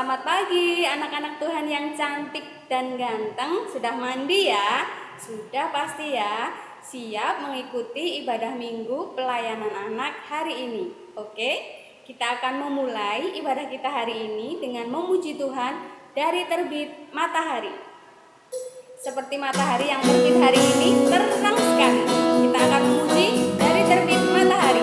Selamat pagi anak-anak Tuhan yang cantik dan ganteng. Sudah mandi ya? Sudah pasti ya. Siap mengikuti ibadah minggu pelayanan anak hari ini. Oke? Kita akan memulai ibadah kita hari ini dengan memuji Tuhan dari terbit matahari. Seperti matahari yang terbit hari ini terang sekali. Kita akan memuji dari terbit matahari.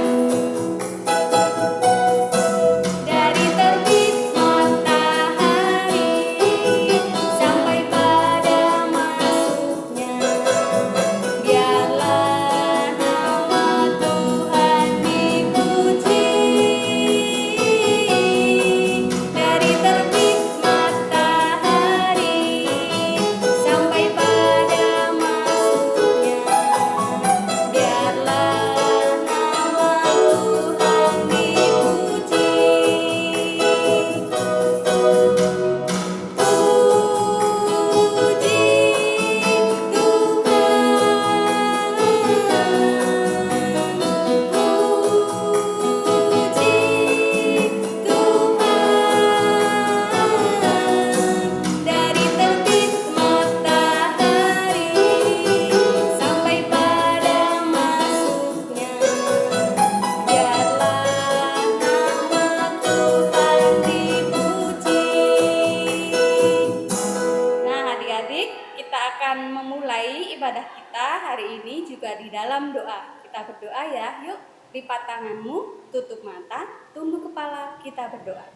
Ibadah kita hari ini juga di dalam doa. Kita berdoa ya, yuk lipat tanganmu, tutup mata, tunduk kepala, kita berdoa.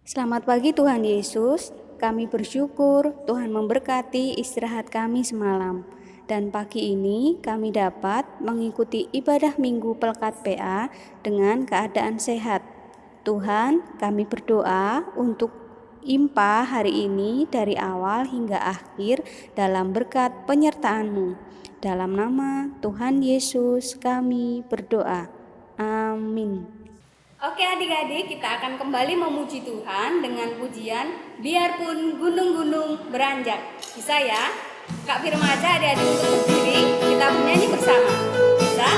Selamat pagi Tuhan Yesus, kami bersyukur Tuhan memberkati istirahat kami semalam. Dan pagi ini kami dapat mengikuti ibadah minggu Pelkat PA dengan keadaan sehat. Tuhan, kami berdoa untuk IMPA hari ini dari awal hingga akhir dalam berkat penyertaan-Mu. Dalam nama Tuhan Yesus kami berdoa. Amin. Oke adik-adik, kita akan kembali memuji Tuhan dengan pujian Biarpun Gunung-gunung Beranjak. Bisa ya? Kak Firma aja adik-adik untuk berdiri, kita menyanyi bersama. Bisa?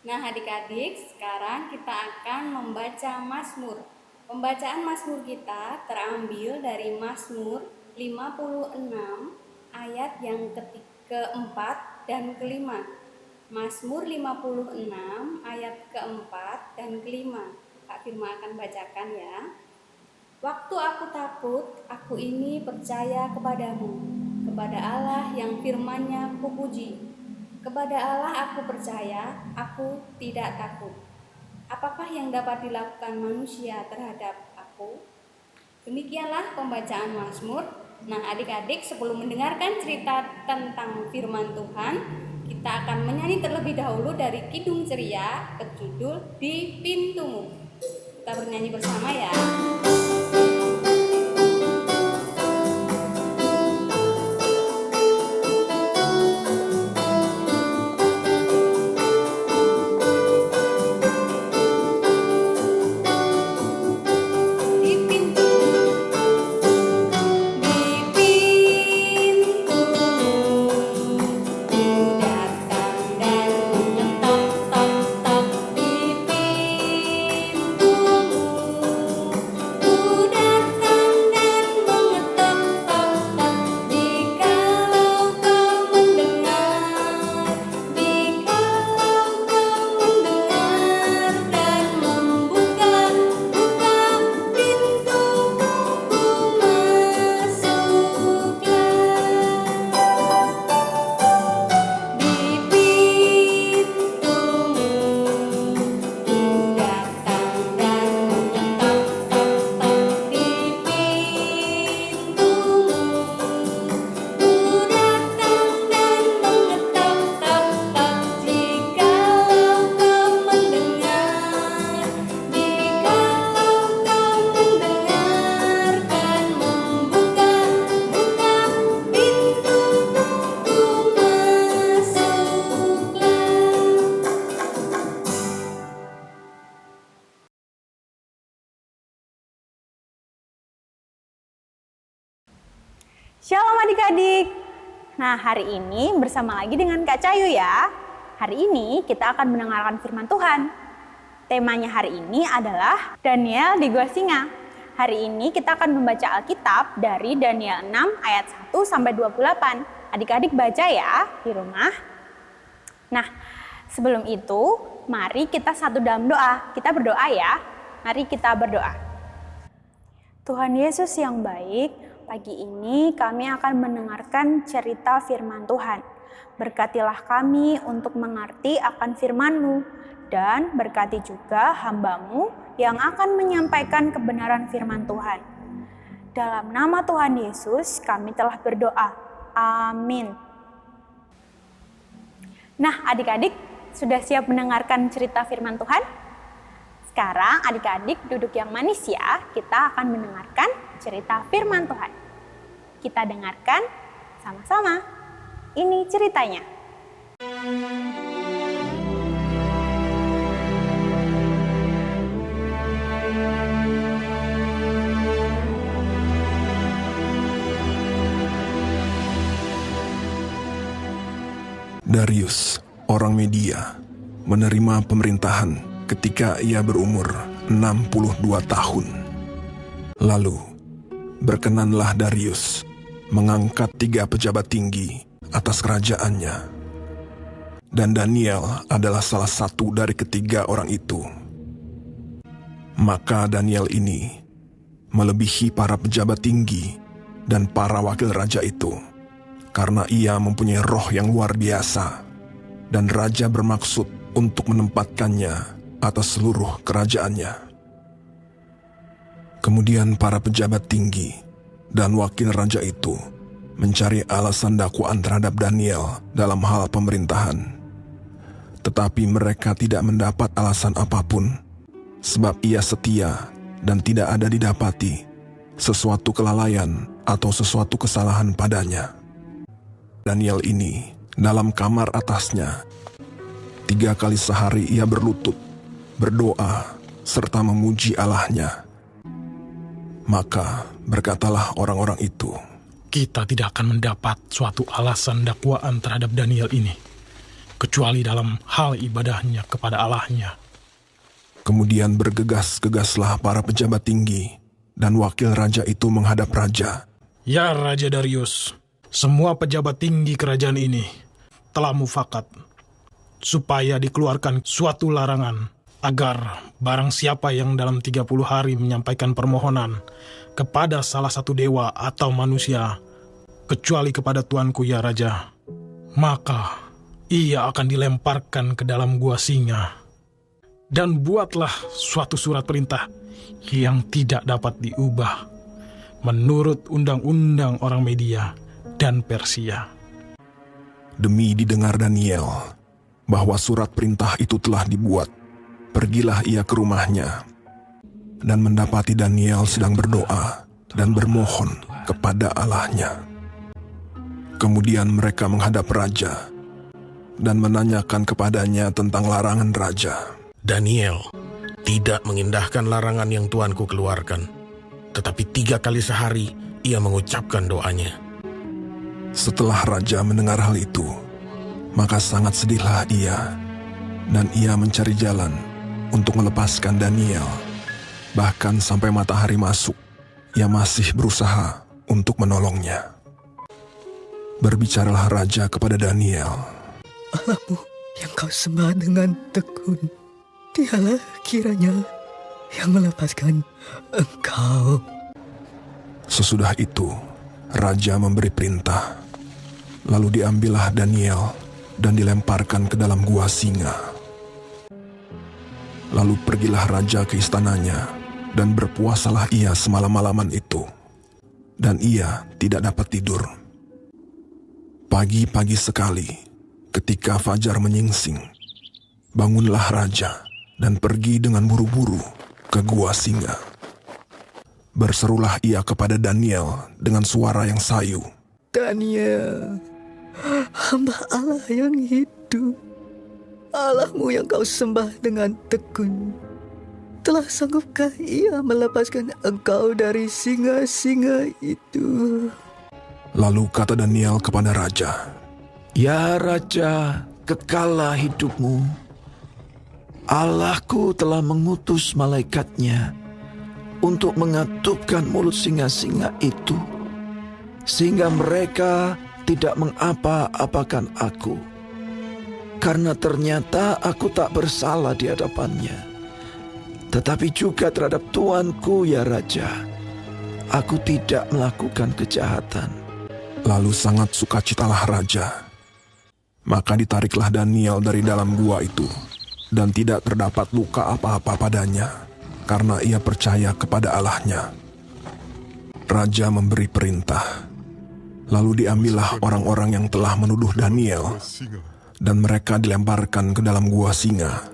Nah adik-adik, sekarang kita akan membaca Mazmur. Pembacaan Mazmur kita terambil dari Mazmur 56 ayat yang keempat dan kelima. Mazmur 56 ayat keempat dan kelima. Kak Firma akan bacakan ya. Waktu aku takut, aku ini percaya kepadamu, kepada Allah yang firman-Nya kupuji. Kepada Allah aku percaya, aku tidak takut. Apakah yang dapat dilakukan manusia terhadap aku? Demikianlah pembacaan Mazmur. Nah adik-adik, sebelum mendengarkan cerita tentang firman Tuhan, kita akan menyanyi terlebih dahulu dari Kidung Ceria berjudul Di Pintumu. Kita bernyanyi bersama ya. Datang Shalom adik-adik. Nah, hari ini bersama lagi dengan Kak Cayu ya. Hari ini kita akan mendengarkan firman Tuhan. Temanya hari ini adalah Daniel di Gua Singa. Hari ini kita akan membaca Alkitab dari Daniel 6 ayat 1 sampai 28. Adik-adik baca ya di rumah. Nah, sebelum itu mari kita satu dalam doa. Kita berdoa ya. Mari kita berdoa. Tuhan Yesus yang baik, pagi ini kami akan mendengarkan cerita firman Tuhan. Berkatilah kami untuk mengerti akan firman-Mu, dan berkati juga hamba-Mu yang akan menyampaikan kebenaran firman Tuhan. Dalam nama Tuhan Yesus kami telah berdoa. Amin. Nah, adik-adik sudah siap mendengarkan cerita firman Tuhan? Sekarang adik-adik duduk yang manis ya, kita akan mendengarkan cerita firman Tuhan. Kita dengarkan sama-sama. Ini ceritanya. Darius, orang Media, menerima pemerintahan ketika ia berumur 62 tahun. Lalu, berkenanlah Darius mengangkat 3 pejabat tinggi atas kerajaannya. Dan Daniel adalah salah satu dari ketiga orang itu. Maka Daniel ini melebihi para pejabat tinggi dan para wakil raja itu, karena ia mempunyai roh yang luar biasa, dan raja bermaksud untuk menempatkannya atas seluruh kerajaannya. Kemudian para pejabat tinggi dan wakil raja itu mencari alasan dakwaan terhadap Daniel dalam hal pemerintahan. Tetapi mereka tidak mendapat alasan apapun, sebab ia setia dan tidak ada didapati sesuatu kelalaian atau sesuatu kesalahan padanya. Daniel ini dalam kamar atasnya 3 kali sehari ia berlutut, berdoa, serta memuji Allahnya. Maka berkatalah orang-orang itu, kita tidak akan mendapat suatu alasan dakwaan terhadap Daniel ini, kecuali dalam hal ibadahnya kepada Allahnya. Kemudian bergegas-gegaslah para pejabat tinggi dan wakil raja itu menghadap raja. Ya Raja Darius, semua pejabat tinggi kerajaan ini telah mufakat, supaya dikeluarkan suatu larangan, agar barang siapa yang dalam 30 hari menyampaikan permohonan kepada salah satu dewa atau manusia, kecuali kepada tuanku ya Raja, maka ia akan dilemparkan ke dalam gua singa. Dan buatlah suatu surat perintah yang tidak dapat diubah menurut undang-undang orang Media dan Persia. Demi didengar Daniel bahwa surat perintah itu telah dibuat, pergilah ia ke rumahnya dan mendapati Daniel sedang berdoa dan bermohon kepada Allahnya. Kemudian mereka menghadap raja dan menanyakan kepadanya tentang larangan raja. Daniel tidak mengindahkan larangan yang tuanku keluarkan, tetapi 3 kali sehari ia mengucapkan doanya. Setelah raja mendengar hal itu, maka sangat sedihlah ia, dan ia mencari jalan untuk melepaskan Daniel. Bahkan sampai matahari masuk, ia masih berusaha untuk menolongnya. Berbicaralah raja kepada Daniel. Allahmu yang kau sembah dengan tekun, dialah kiranya yang melepaskan engkau. Sesudah itu, raja memberi perintah. Lalu diambillah Daniel dan dilemparkan ke dalam gua singa. Lalu pergilah raja ke istananya, dan berpuasalah ia semalam-malaman itu. Dan ia tidak dapat tidur. Pagi-pagi sekali, ketika fajar menyingsing, bangunlah raja dan pergi dengan buru-buru ke gua singa. Berserulah ia kepada Daniel dengan suara yang sayu. Daniel, hamba Allah yang hidup, Allahmu yang kau sembah dengan tekun, telah sanggupkah ia melepaskan engkau dari singa-singa itu? Lalu kata Daniel kepada raja, Ya Raja, kekallah hidupmu. Allahku telah mengutus malaikatnya untuk mengatupkan mulut singa-singa itu, sehingga mereka tidak mengapa-apakan aku. Karena ternyata aku tak bersalah di hadapannya. Tetapi juga terhadap Tuanku ya Raja, aku tidak melakukan kejahatan. lalu sangat sukacitalah raja. Maka ditariklah Daniel dari dalam gua itu, dan tidak terdapat luka apa-apa padanya, karena ia percaya kepada Allahnya. Raja memberi perintah, lalu diambillah orang-orang yang telah menuduh Daniel, dan mereka dilemparkan ke dalam gua singa.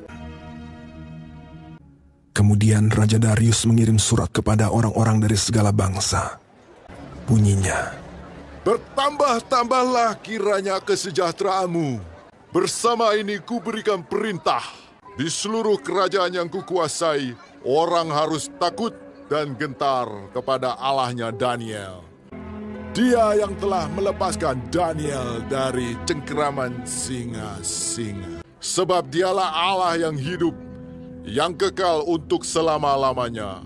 Kemudian Raja Darius mengirim surat kepada orang-orang dari segala bangsa. Bunyinya, Bertambah-tambahlah kiranya kesejahteraanmu. Bersama ini kuberikan perintah. Di seluruh kerajaan yang kukuasai, orang harus takut dan gentar kepada Allahnya Daniel. Dia yang telah melepaskan Daniel dari cengkeraman singa-singa. Sebab dialah Allah yang hidup, yang kekal untuk selama-lamanya.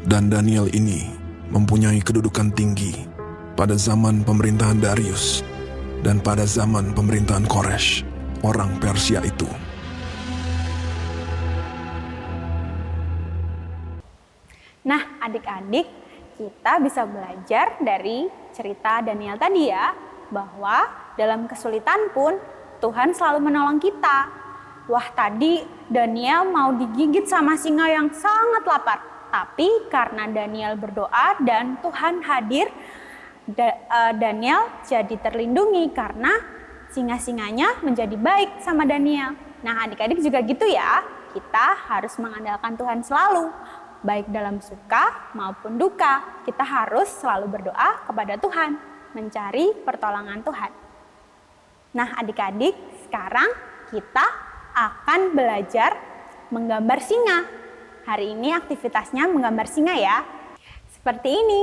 dan Daniel ini mempunyai kedudukan tinggi pada zaman pemerintahan Darius dan pada zaman pemerintahan Koresh, orang Persia itu. Nah, adik-adik, kita bisa belajar dari cerita Daniel tadi ya, bahwa dalam kesulitan pun Tuhan selalu menolong kita. Wah, tadi Daniel mau digigit sama singa yang sangat lapar. Tapi karena Daniel berdoa dan Tuhan hadir, Daniel jadi terlindungi karena singa-singanya menjadi baik sama Daniel. Nah, adik-adik juga gitu ya. Kita harus mengandalkan Tuhan selalu. Baik dalam suka maupun duka, kita harus selalu berdoa kepada Tuhan, mencari pertolongan Tuhan. Nah, adik-adik, sekarang kita akan belajar menggambar singa. Hari ini aktivitasnya menggambar singa ya. Seperti ini.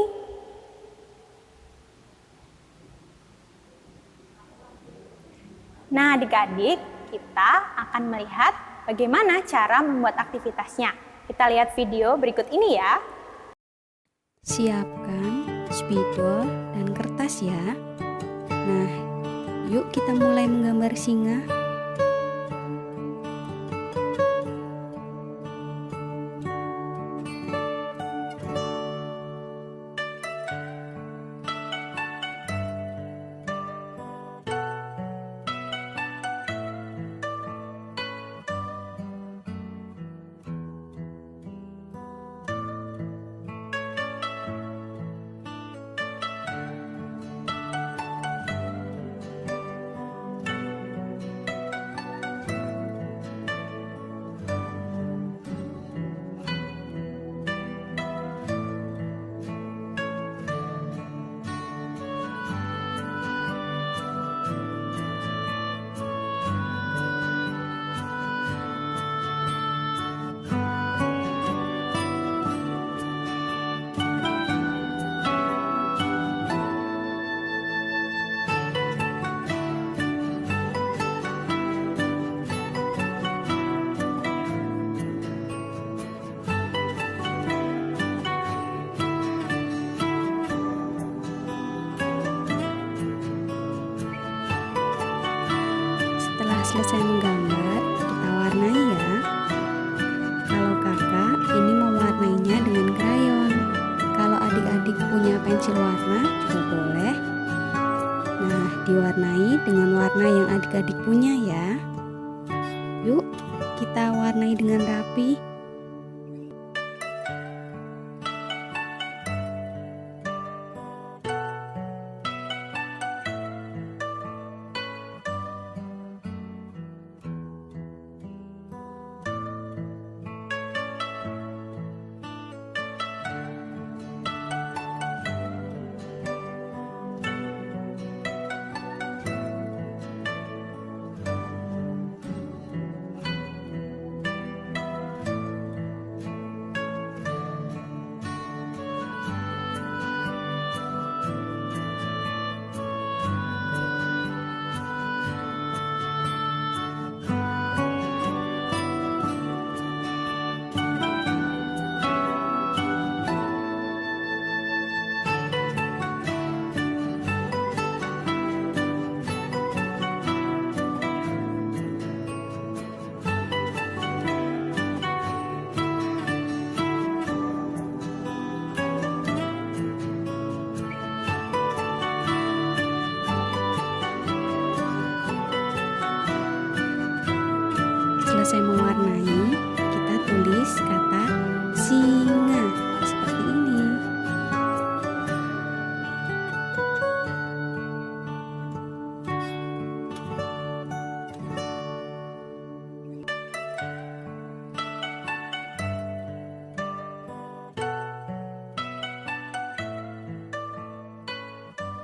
Nah, adik-adik, kita akan melihat bagaimana cara membuat aktivitasnya. Kita lihat video berikut ini ya. Siapkan spidol dan kertas ya. Nah, yuk kita mulai menggambar singa. Selesai menggambar, kita warnai ya. Kalau kakak ini mewarnainya dengan krayon. Kalau adik-adik punya pensil warna juga boleh. Nah, diwarnai dengan warna yang adik-adik punya ya. Yuk, kita warnai dengan rapi.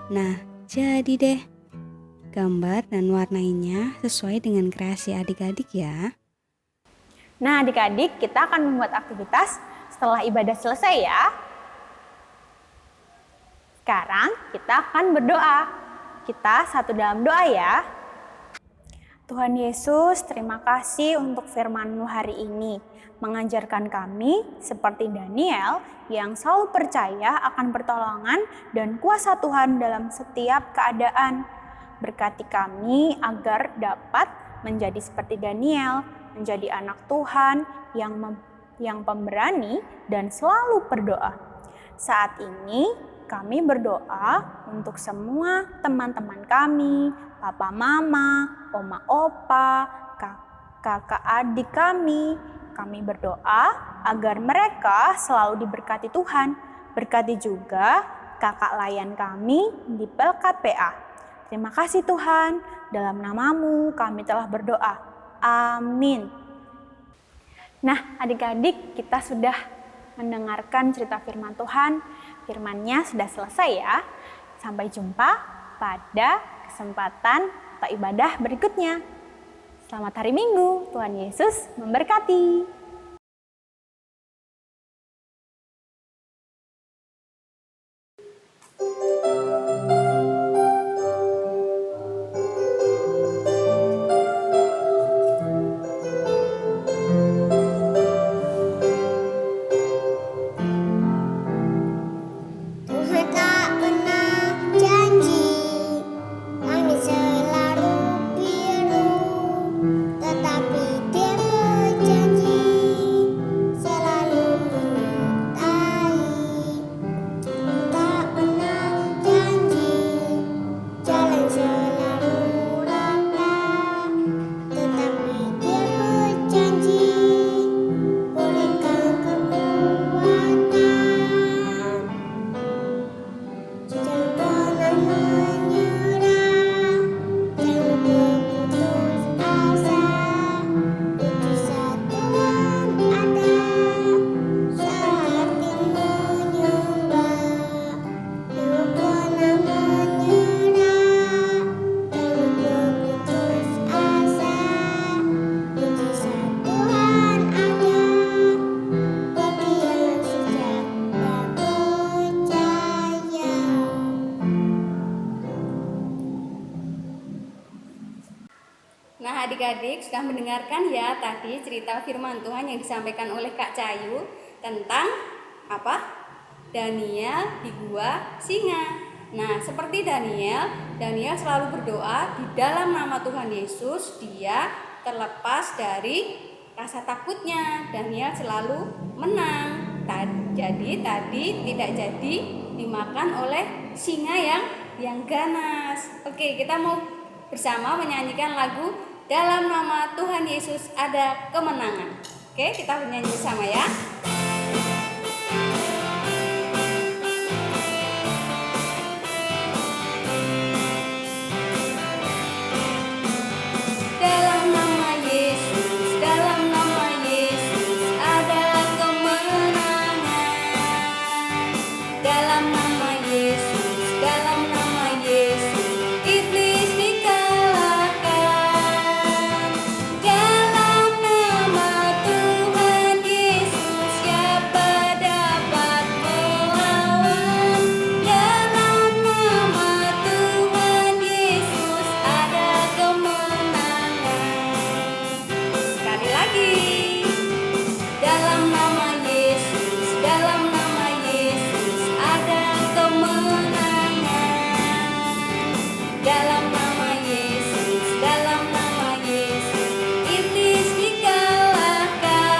Nah, jadi deh. Gambar dan warnainya sesuai dengan kreasi adik-adik ya. Nah, adik-adik, kita akan membuat aktivitas setelah ibadah selesai ya. Sekarang kita akan berdoa. Kita satu dalam doa ya. Tuhan Yesus, terima kasih untuk firman-Mu hari ini. Mengajarkan kami seperti Daniel yang selalu percaya akan pertolongan dan kuasa Tuhan dalam setiap keadaan. Berkati kami agar dapat menjadi seperti Daniel, menjadi anak Tuhan yang pemberani dan selalu berdoa. Saat ini kami berdoa untuk semua teman-teman kami, papa mama, oma opa, kakak adik kami. Kami berdoa agar mereka selalu diberkati Tuhan. Berkati juga kakak layan kami di PLKPA. Terima kasih Tuhan, dalam nama-Mu kami telah berdoa. Amin. Nah, adik-adik, kita sudah mendengarkan cerita firman Tuhan. Firman-Nya sudah selesai ya. Sampai jumpa pada kesempatan atau ibadah berikutnya. Selamat hari Minggu, Tuhan Yesus memberkati. Nah, adik-adik sudah mendengarkan ya tadi cerita firman Tuhan yang disampaikan oleh Kak Cayu tentang apa? Daniel di gua singa. Nah, seperti Daniel selalu berdoa di dalam nama Tuhan Yesus, dia terlepas dari rasa takutnya. Daniel selalu menang. Jadi tadi tidak jadi dimakan oleh singa yang ganas. Oke, kita mau bersama menyanyikan lagu Dalam Nama Tuhan Yesus Ada Kemenangan. Oke, kita bernyanyi bersama ya. Dalam nama Yesus, dalam nama Yesus ada kemenangan. Dalam nama Yesus, dalam nama Yesus iblis dikalahkan. Dalam nama Tuhan Yesus siapa dapat melawan? Dalam nama Tuhan Yesus ada kemenangan. Sekali lagi. Dalam nama Yesus, dalam nama Yesus ada kemenangan. Dalam nama Yesus, dalam nama Yesus iblis dikalahkan.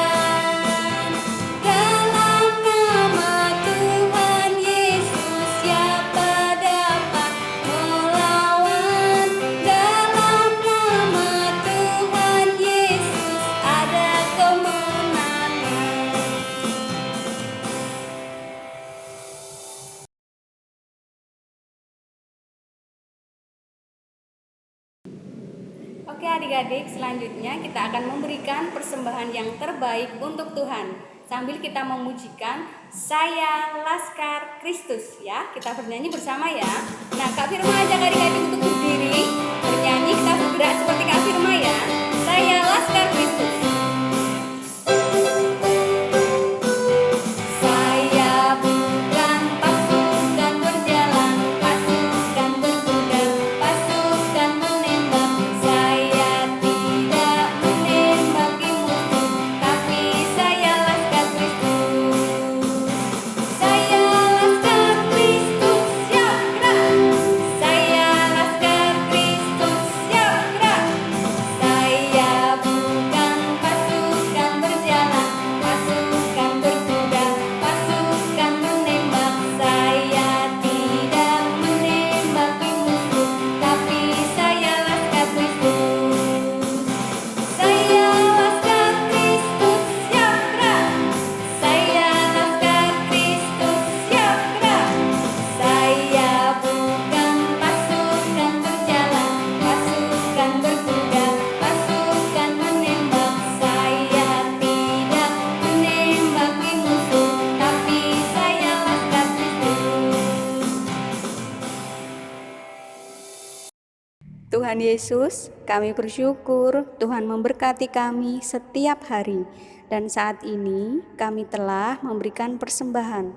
Dalam nama Tuhan Yesus siapa dapat melawan? Dalam nama Tuhan Yesus ada kemenangan. Oke adik-adik, selanjutnya kita akan memberikan persembahan yang terbaik untuk Tuhan. sambil kita memujikan Saya Laskar Kristus ya. Kita bernyanyi bersama ya. Nah, Kak Firma ajak adik-adik untuk berdiri, bernyanyi, kita bergerak seperti Kak Firma ya. Saya Laskar Kristus. Saya bukan pasukan berjalan, pasukan berkuda, pasukan menembak. Saya tidak menembaki musuh, tapi saya Laskar Kristus. Saya Laskar Kristus, siap gerak. Saya Laskar Kristus, siap gerak. Saya bukan pasukan berjalan, pasukan berkuda, pasukan menembak. Saya tidak menembaki musuh, tapi saya Laskar Kristus. Saya Laskar Kristus, siap gerak. Saya Laskar Kristus, siap gerak. Saya bukan pasukan berjalan, pasukan berkuda, pasukan menembak. Saya tidak menembaki musuh, tapi saya Laskar Kristus. Tuhan Yesus, kami bersyukur Tuhan memberkati kami setiap hari, dan saat ini kami telah memberikan persembahan.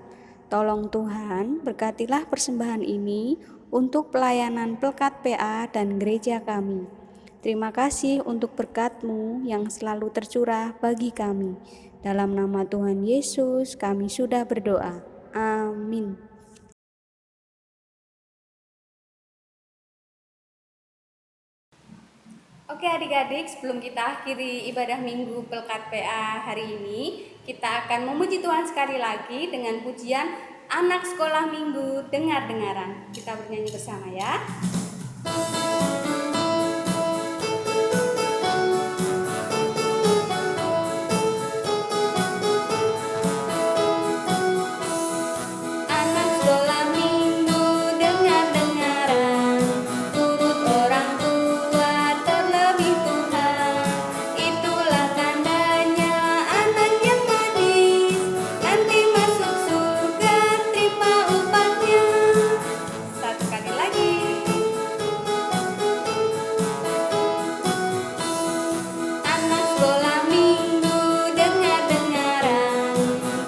Tolong Tuhan, berkatilah persembahan ini untuk pelayanan Pelkat PA dan gereja kami. Terima kasih untuk berkat-Mu yang selalu tercurah bagi kami. Dalam nama Tuhan Yesus, kami sudah berdoa. Amin. Oke adik-adik, sebelum kita akhiri ibadah minggu Pelkat PA hari ini, kita akan memuji Tuhan sekali lagi dengan pujian Anak Sekolah Minggu Dengar-dengaran. Kita bernyanyi bersama ya. Anak sekolah minggu dengar-dengaran, turut orang tua terlebih Tuhan. Itulah tandanya anak yang manis, nanti masuk surga terima upahnya. Satu kali lagi. Anak sekolah minggu dengar-dengaran,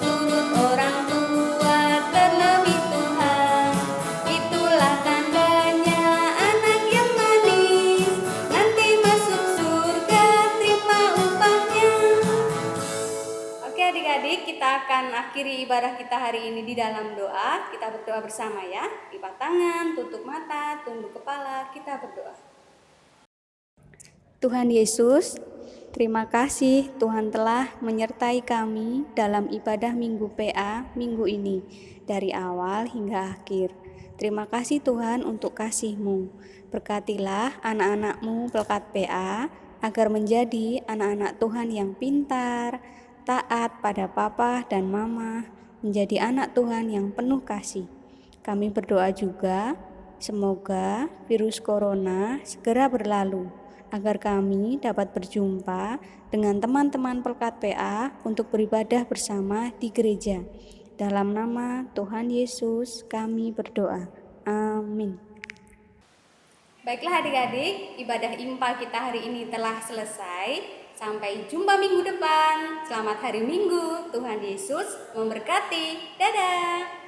turut orang tua terlebih Tuhan. Itulah tandanya anak yang manis, nanti masuk surga terima upahnya. Oke adik-adik, kita akan akhiri ibadah kita hari ini di dalam doa. Kita berdoa bersama ya. Lipat tangan, tutup mata, tunduk kepala, kita berdoa. Tuhan Yesus, terima kasih Tuhan telah menyertai kami dalam ibadah Minggu PA minggu ini, dari awal hingga akhir. Terima kasih Tuhan untuk kasih-Mu. Berkatilah anak-anak-Mu Pelkat PA agar menjadi anak-anak Tuhan yang pintar, taat pada papa dan mama, menjadi anak Tuhan yang penuh kasih. Kami berdoa juga, semoga virus corona segera berlalu, agar kami dapat berjumpa dengan teman-teman Pelkat PA untuk beribadah bersama di gereja. Dalam nama Tuhan Yesus kami berdoa. Amin. Baiklah adik-adik, ibadah IMPA kita hari ini telah selesai. Sampai jumpa minggu depan. Selamat hari Minggu. Tuhan Yesus memberkati. Dadah.